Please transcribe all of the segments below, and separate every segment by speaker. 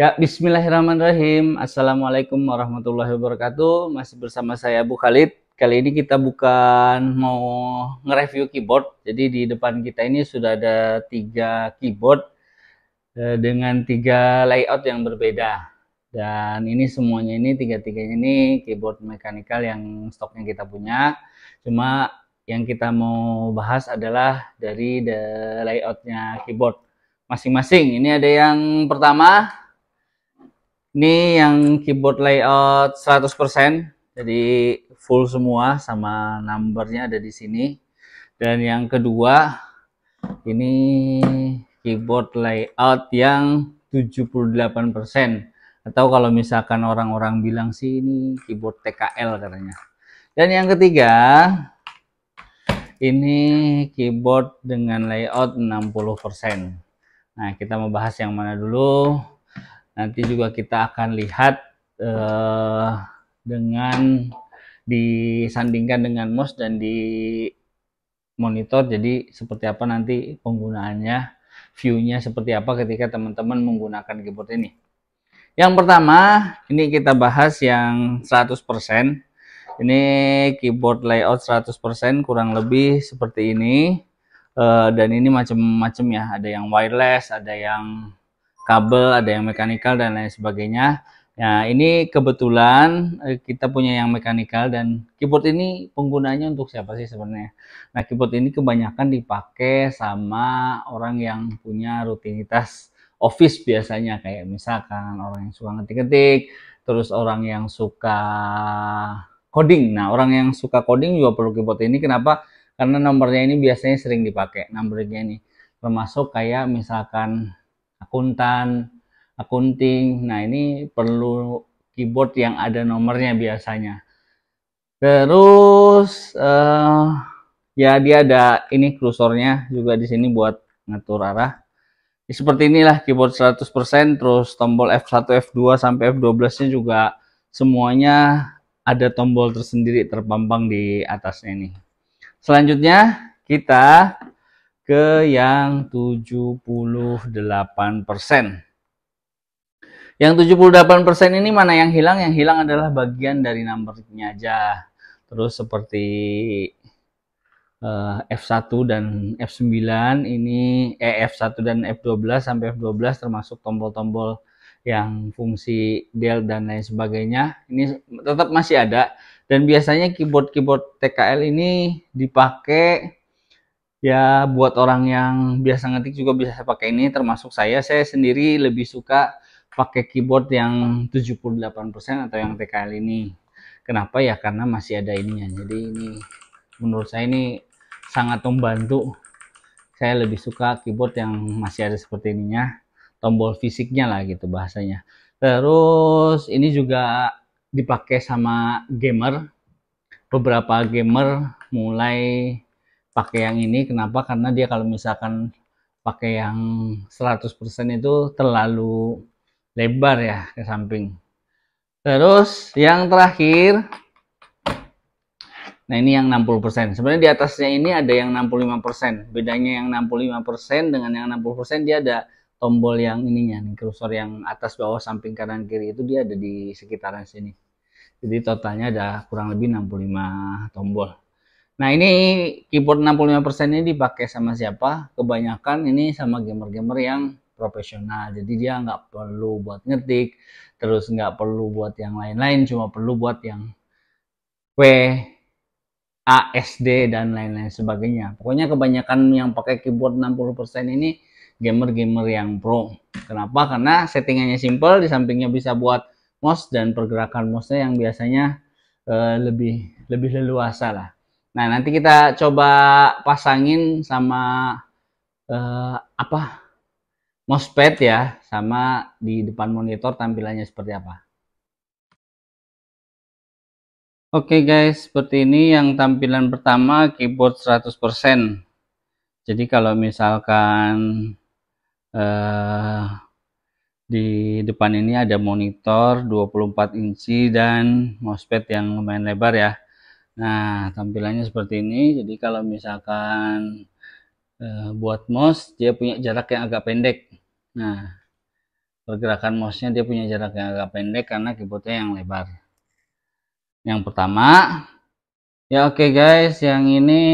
Speaker 1: Ya, bismillahirrahmanirrahim. Assalamualaikum warahmatullahi wabarakatuh. Masih bersama saya Bu Khalid. Kali ini kita bukan mau nge-review keyboard. Jadi di depan kita ini sudah ada 3 keyboard dengan 3 layout yang berbeda. Dan ini semuanya ini tiga-tiganya ini keyboard mekanikal yang stoknya kita punya. Cuma yang kita mau bahas adalah dari layoutnya keyboard masing-masing. Ini ada yang pertama. Ini yang keyboard layout 100%, jadi full semua sama numbernya ada di sini. Dan yang kedua, ini keyboard layout yang 78%. Atau kalau misalkan orang-orang bilang sih ini keyboard TKL katanya. Dan yang ketiga, ini keyboard dengan layout 60%. Nah, kita mau bahas yang mana dulu? Nanti juga kita akan lihat dengan disandingkan dengan mouse dan di monitor, jadi seperti apa nanti penggunaannya, view-nya seperti apa ketika teman-teman menggunakan keyboard ini. Yang pertama, ini kita bahas yang 100%. Ini keyboard layout 100%, kurang lebih seperti ini. Dan ini macam-macam ya, ada yang wireless, ada yang kabel, ada yang mekanikal dan lain sebagainya. Nah, ini kebetulan kita punya yang mekanikal, dan keyboard ini penggunanya untuk siapa sih sebenarnya? Nah, keyboard ini kebanyakan dipakai sama orang yang punya rutinitas office biasanya, kayak misalkan orang yang suka ngetik-ngetik, terus orang yang suka coding. Nah, orang yang suka coding juga perlu keyboard ini. Kenapa? Karena nomornya ini biasanya sering dipakai, numbernya ini. Termasuk kayak misalkan akuntan, akunting. Nah, ini perlu keyboard yang ada nomornya biasanya. Terus ya dia ada ini kursornya juga di sini buat ngatur arah. Seperti inilah keyboard 100%, terus tombol F1, F2 sampai F12-nya juga semuanya ada tombol tersendiri terpampang di atasnya ini. Selanjutnya kita ke yang 78%. Yang 78% ini mana yang hilang? Yang hilang adalah bagian dari numbernya aja. Terus seperti F1 dan F9 ini F1 dan F12 sampai F12 termasuk tombol-tombol yang fungsi del dan lain sebagainya. Ini tetap masih ada, dan biasanya keyboard TKL ini dipakai ya buat orang yang biasa ngetik juga bisa pakai ini, termasuk saya sendiri lebih suka pakai keyboard yang 78% atau yang TKL ini. Kenapa ya? Karena masih ada ininya. Jadi ini menurut saya ini sangat membantu. Saya lebih suka keyboard yang masih ada seperti ininya, tombol fisiknya lah gitu bahasanya. Terus ini juga dipakai sama gamer. Beberapa gamer mulai pakai yang ini. Kenapa? Karena dia kalau misalkan pakai yang 100% itu terlalu lebar ya ke samping. Terus yang terakhir, nah ini yang 60%. Sebenarnya di atasnya ini ada yang 65%. Bedanya yang 65% dengan yang 60%, dia ada tombol yang ininya nih, kursor yang atas bawah samping kanan kiri itu dia ada di sekitaran sini. Jadi totalnya ada kurang lebih 65 tombol. Nah, ini keyboard 65% ini dipakai sama siapa? Kebanyakan ini sama gamer-gamer yang profesional. Jadi dia nggak perlu buat ngetik, terus nggak perlu buat yang lain-lain, cuma perlu buat yang ASD dan lain-lain sebagainya. Pokoknya kebanyakan yang pakai keyboard 60% ini gamer-gamer yang pro. Kenapa? Karena settingannya simple, di sampingnya bisa buat mouse, dan pergerakan mouse-nya yang biasanya lebih leluasa lah. Nah, nanti kita coba pasangin sama mousepad ya, sama di depan monitor tampilannya seperti apa. Oke guys, seperti ini yang tampilan pertama keyboard 100%. Jadi kalau misalkan di depan ini ada monitor 24 inci dan mousepad yang lumayan lebar ya. Nah, tampilannya seperti ini. Jadi kalau misalkan buat mouse, dia punya jarak yang agak pendek. Nah, pergerakan mouse-nya dia punya jarak yang agak pendek karena keyboardnya yang lebar. Yang pertama, ya oke guys, yang ini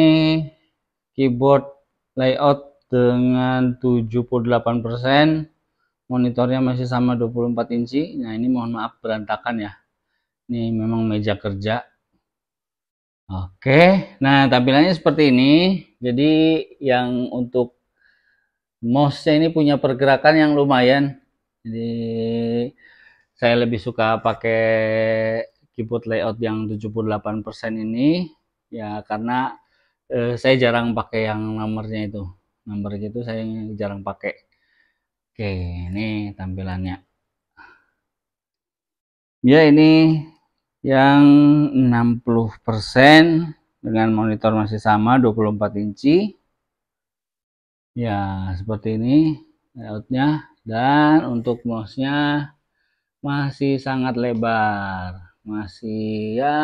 Speaker 1: keyboard layout dengan 78%, monitornya masih sama 24 inci. Nah ini mohon maaf berantakan ya, ini memang meja kerja. Oke, nah tampilannya seperti ini. Jadi yang untuk mouse-nya ini punya pergerakan yang lumayan. Jadi saya lebih suka pakai keyboard layout yang 78% ini ya karena saya jarang pakai yang nomornya itu. Nomor gitu saya jarang pakai. Oke, ini tampilannya. Ya ini yang 60% dengan monitor masih sama 24 inci. Ya, seperti ini layoutnya. Dan untuk mouse-nya masih sangat lebar. Masih ya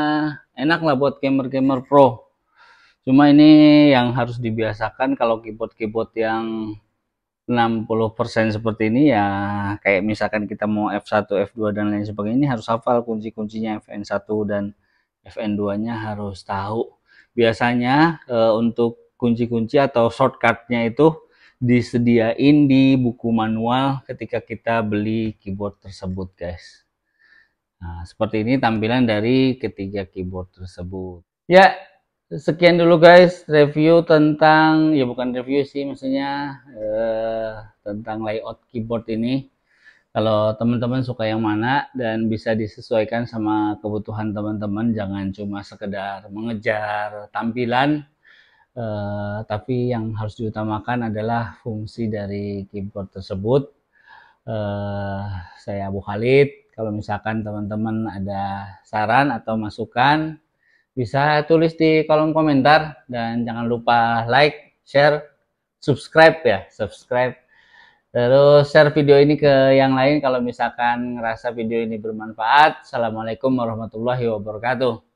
Speaker 1: enak lah buat gamer-gamer pro. Cuma ini yang harus dibiasakan kalau keyboard-keyboard yang 60% seperti ini ya, kayak misalkan kita mau F1, F2 dan lain sebagainya, ini harus hafal kunci-kuncinya FN1 dan FN2-nya harus tahu. Biasanya untuk kunci-kunci atau shortcut-nya itu disediain di buku manual ketika kita beli keyboard tersebut, guys. Nah, seperti ini tampilan dari ketiga keyboard tersebut. Ya, sekian dulu guys review tentang, ya bukan review sih, maksudnya tentang layout keyboard ini. Kalau teman-teman suka yang mana dan bisa disesuaikan sama kebutuhan teman-teman, jangan cuma sekedar mengejar tampilan, tapi yang harus diutamakan adalah fungsi dari keyboard tersebut. Saya Abu Khalid. Kalau misalkan teman-teman ada saran atau masukan, bisa tulis di kolom komentar dan jangan lupa like, share, subscribe ya, subscribe. Terus share video ini ke yang lain kalau misalkan ngerasa video ini bermanfaat. Assalamualaikum warahmatullahi wabarakatuh.